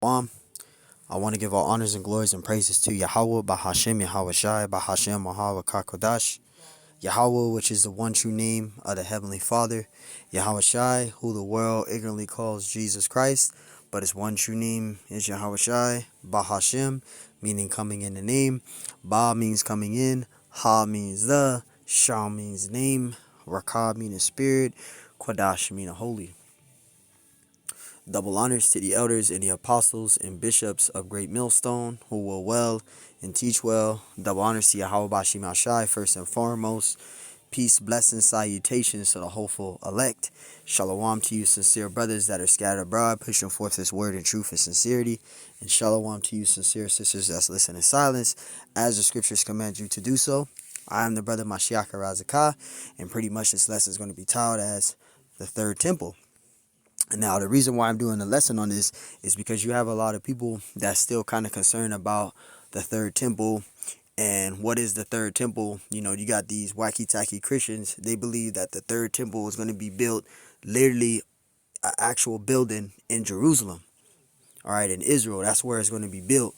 Shalom. I want to give all honors and glories and praises to Yahweh, Bahashem, Yahweh Shai, Bahashem, Yahweh Kakodash. Yahweh, which is the one true name of the Heavenly Father. Yahweh Shai, who the world ignorantly calls Jesus Christ, but his one true name is Yahweh Shai. Bahashem, meaning coming in the name. Ba means coming in. Ha means the. Shah means name. Rakah meaning spirit. Quadash meaning holy. Double honors to the elders and the apostles and bishops of Great Millstone, who will well and teach well. Double honors to Yahweh Bashim Ashai, first and foremost. Peace, blessings, salutations to the hopeful elect. Shalom to you, sincere brothers that are scattered abroad, pushing forth this word in truth and sincerity. And shalom to you, sincere sisters that's listening in silence, as the scriptures command you to do so. I am the brother Mashiach Razakah, and pretty much this lesson is going to be titled as the third temple. And now the reason why I'm doing a lesson on this is because you have a lot of people that's still kind of concerned about the third temple. And what is the third temple? You know, you got these wacky-tacky Christians. They believe that the third temple is going to be built, literally an actual building in Jerusalem. All right, in Israel, that's where it's going to be built.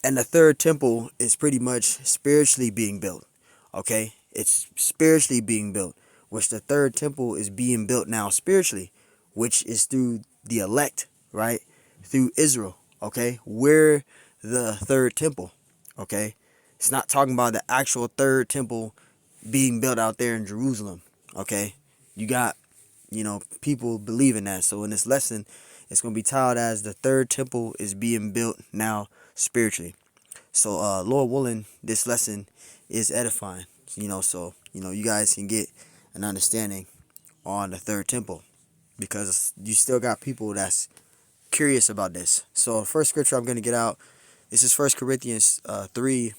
And the third temple is pretty much spiritually being built. Okay, it's spiritually being built, which the third temple is being built now spiritually, which is through the elect, right? Through Israel, okay? We're the third temple, okay? It's not talking about the actual third temple being built out there in Jerusalem, okay? You got, people believing that. So in this lesson, it's going to be titled as the third temple is being built now spiritually. So, Lord willing, this lesson is edifying, so, you guys can get an understanding on the third temple, because you still got people that's curious about this. So the first scripture I'm going to get out, this is 1 Corinthians 3,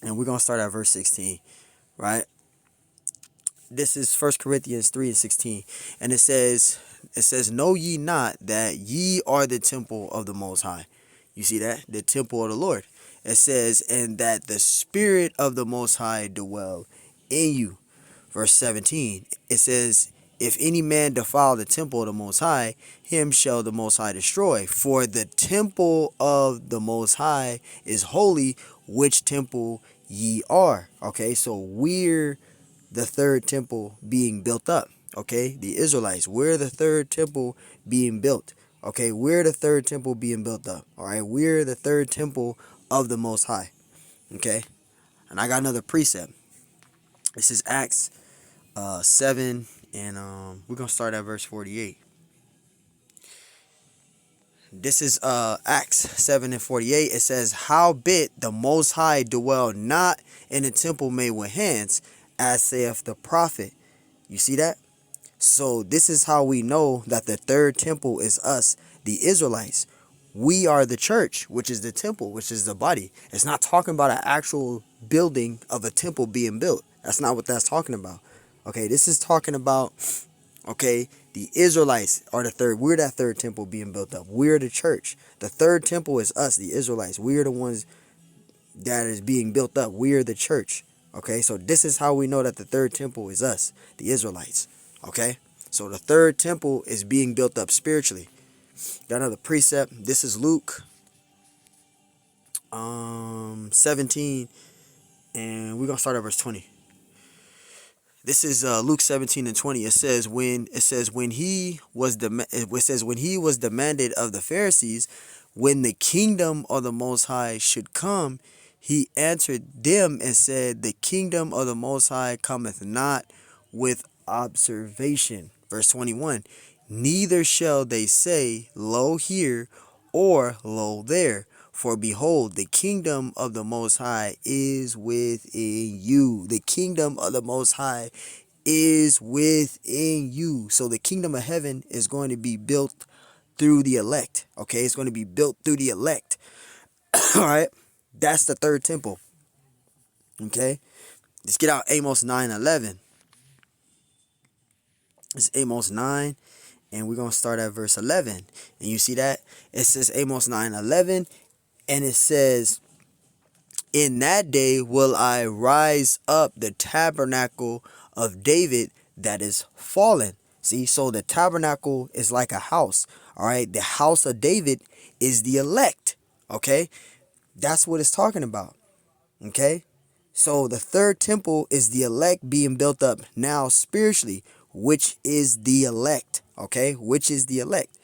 and we're going to start at verse 16, right? This is 1 Corinthians 3 and 16, and it says, know ye not that ye are the temple of the Most High? You see that? The temple of the Lord. It says, and that the Spirit of the Most High dwell in you. Verse 17, it says, if any man defile the temple of the Most High, him shall the Most High destroy. For the temple of the Most High is holy, which temple ye are. Okay, so we're the third temple being built up. Okay, the Israelites, we're the third temple being built. Okay, we're the third temple being built up. All right, we're the third temple of the Most High. Okay, and I got another precept. This is Acts 7, and we're gonna start at verse 48. This is Acts 7 and 48. It says, howbeit the Most High dwell not in a temple made with hands, as saith the prophet. You see that? So this is how we know that the third temple is us, the Israelites. We are the church, which is the temple, which is the body. It's not talking about an actual building of a temple being built. That's not what that's talking about. Okay, this is talking about, okay, the Israelites are the third. We're that third temple being built up. We're the church. The third temple is us, the Israelites. We're the ones that is being built up. We're the church. Okay, so this is how we know that the third temple is us, the Israelites. Okay, so the third temple is being built up spiritually. Got another precept. This is Luke 17, and we're going to start at verse 20. This is Luke 17 and 20. It says when he was demanded of the Pharisees when the kingdom of the Most High should come, he answered them and said, the kingdom of the Most High cometh not with observation. Verse 21. Neither shall they say, lo here, or lo there. For behold, the kingdom of the Most High is within you. The kingdom of the Most High is within you. So the kingdom of heaven is going to be built through the elect. Okay, it's going to be built through the elect. All right, that's the third temple. Okay, let's get out Amos 9:11. It's Amos 9. And we're going to start at verse 11. And you see that? It says Amos 9:11. And it says, in that day will I rise up the tabernacle of David that is fallen. See, so the tabernacle is like a house. All right, the house of David is the elect. Okay, that's what it's talking about. Okay, so the third temple is the elect being built up now spiritually, which is the elect. Okay, which is the elect,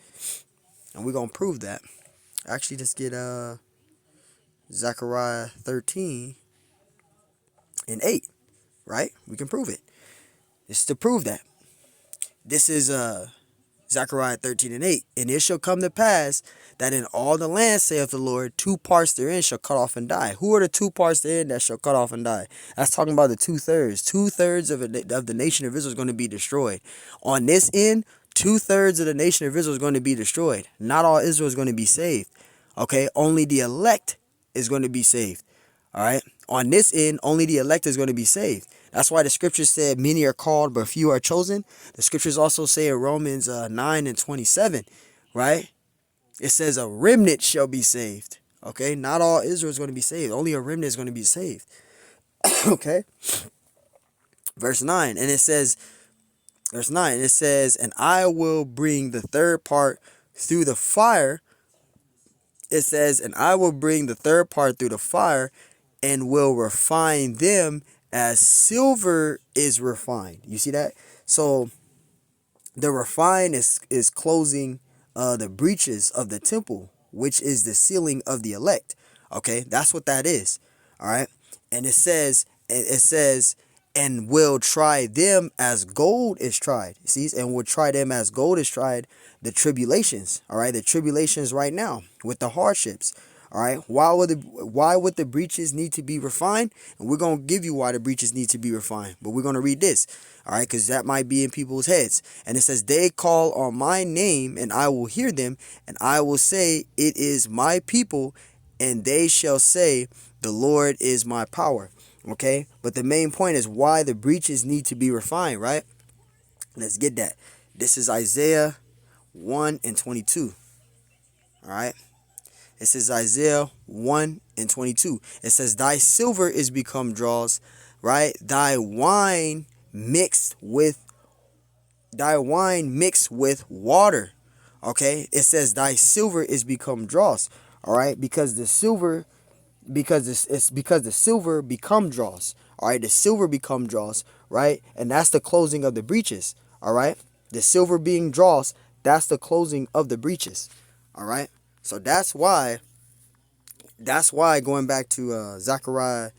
and we're gonna prove that. Actually, let's get Zechariah 13:8. Right, we can prove it. It's to prove that this is Zechariah 13:8. And it shall come to pass that in all the land, saith the Lord, 2 parts therein shall cut off and die. Who are the 2 parts therein that shall cut off and die? That's talking about the 2/3. 2/3 of the nation of Israel is going to be destroyed. On this end, 2/3 of the nation of Israel is going to be destroyed. Not all Israel is going to be saved. Okay, only the elect is going to be saved. All right, on this end, only the elect is going to be saved. That's why the scriptures said many are called, but few are chosen. The scriptures also say in Romans 9:27, right? It says a remnant shall be saved. Okay, not all Israel is going to be saved. Only a remnant is going to be saved. Okay, verse 9, and it says, and I will bring the third part through the fire. It says, and I will bring the third part through the fire and will refine them as silver is refined. You see that? So the refine is closing the breaches of the temple, which is the sealing of the elect. Okay, that's what that is. All right, and it says, and will try them as gold is tried. See, and will try them as gold is tried. The tribulations. All right, the tribulations right now with the hardships. All right, why would the breaches need to be refined? And we're going to give you why the breaches need to be refined. But we're going to read this, all right, because that might be in people's heads. And it says, they call on my name, and I will hear them, and I will say, it is my people, and they shall say, the Lord is my power. Okay, but the main point is why the breaches need to be refined, right? Let's get that. This is Isaiah 1:22. All right. It says Isaiah 1:22. It says, thy silver is become dross, right? Thy wine mixed with water. Okay. It says thy silver is become dross. All right. Because the silver become dross. All right. The silver become dross. Right. And that's the closing of the breaches. All right. The silver being dross. That's the closing of the breaches. All right. So that's why going back to Zechariah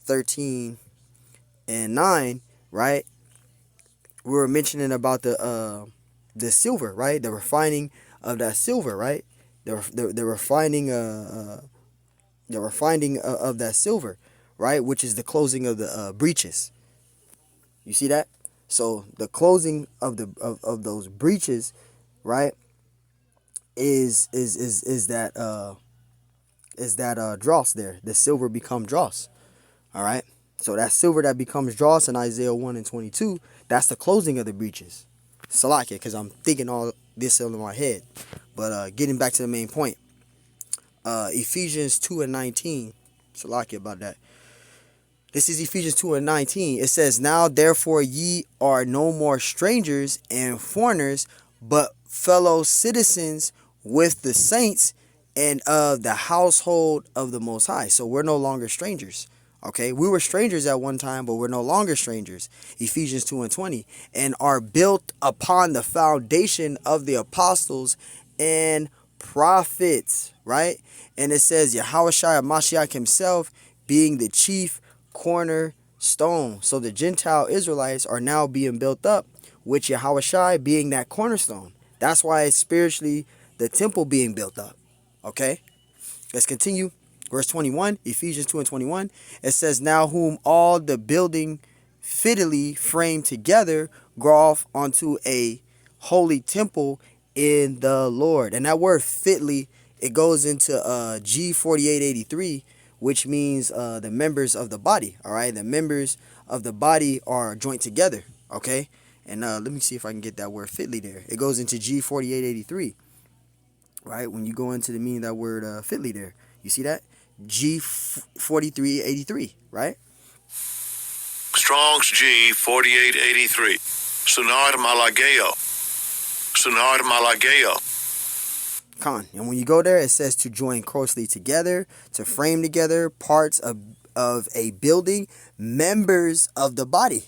13:9, right? We were mentioning about the silver, right? The refining of that silver, right? The refining of that silver, right? Which is the closing of the breaches. You see that? So the closing of those breaches, right? Is that dross there? The silver become dross. All right. So that silver that becomes dross in Isaiah 1:22, that's the closing of the breaches. Salakia, because I'm thinking all this in my head. But getting back to the main point, Ephesians 2:19. Salakia about that. This is Ephesians 2:19. It says, now therefore ye are no more strangers and foreigners, but fellow citizens with the saints and of the household of the Most High. So we're no longer strangers. Okay, we were strangers at one time, but we're no longer strangers. Ephesians 2:20, and are built upon the foundation of the apostles and prophets, right? And it says Yahushua Mashiach himself being the chief cornerstone. So the Gentile Israelites are now being built up with Yahushua being that cornerstone. That's why it's spiritually the temple being built up. Okay, let's continue. Verse 21, Ephesians 2:21. It says, now whom all the building fittily framed together groweth onto a holy temple in the Lord. And that word fitly, it goes into G4883, which means the members of the body. All right, the members of the body are joined together. Okay, and let me see if I can get that word fitly there. It goes into G4883. Right, when you go into the meaning of that word fitly there, you see that G4383, right? Strong's G4883. Sunard Malageo. Con. And when you go there, it says to join closely together, to frame together parts of a building, members of the body.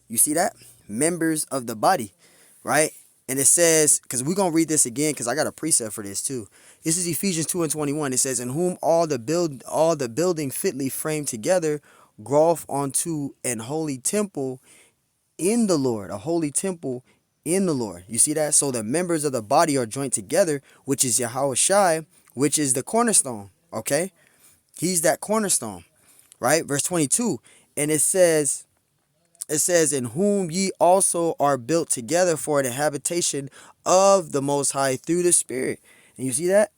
You see that? Members of the body, right? And it says, because we're going to read this again, because I got a precept for this too. This is Ephesians 2:21. It says, in whom all the building fitly framed together growth onto an holy temple in the Lord, a holy temple in the Lord. You see that? So the members of the body are joined together, which is Yahweh Shai, which is the cornerstone. Okay? He's that cornerstone, right? Verse 22. And it says, in whom ye also are built together for the habitation of the Most High through the Spirit. And you see that?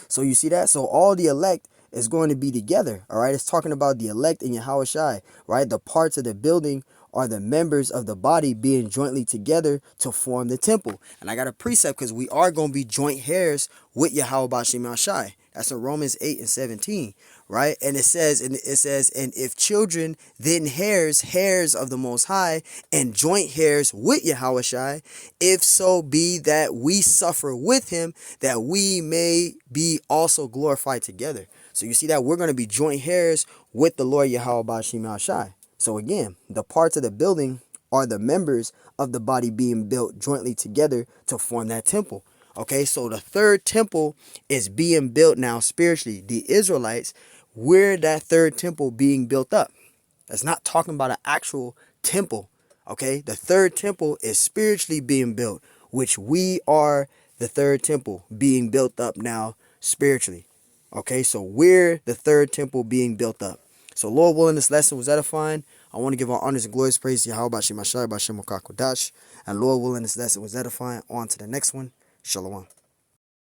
So you see that? So all the elect is going to be together. All right. It's talking about the elect in Yahweh Shai, right? The parts of the building are the members of the body being jointly together to form the temple. And I got a precept because we are going to be joint heirs with Yahweh Bashim Shai. That's in Romans 8:17, right? And it says, and if children, then heirs of the Most High, and joint heirs with Yahweh Shai, if so be that we suffer with him, that we may be also glorified together. So you see that we're going to be joint heirs with the Lord Yahweh Bashim Shai. So again, the parts of the building are the members of the body being built jointly together to form that temple. Okay, so the third temple is being built now spiritually. The Israelites, we're that third temple being built up. That's not talking about an actual temple. Okay, the third temple is spiritually being built, which we are the third temple being built up now spiritually. Okay, so we're the third temple being built up. So Lord willing, this lesson was edifying. I want to give our honors and glorious praise to Yahweh Bashim Ashai Bashim Kodash. And Lord willing, this lesson was edifying. On to the next one. Shalom.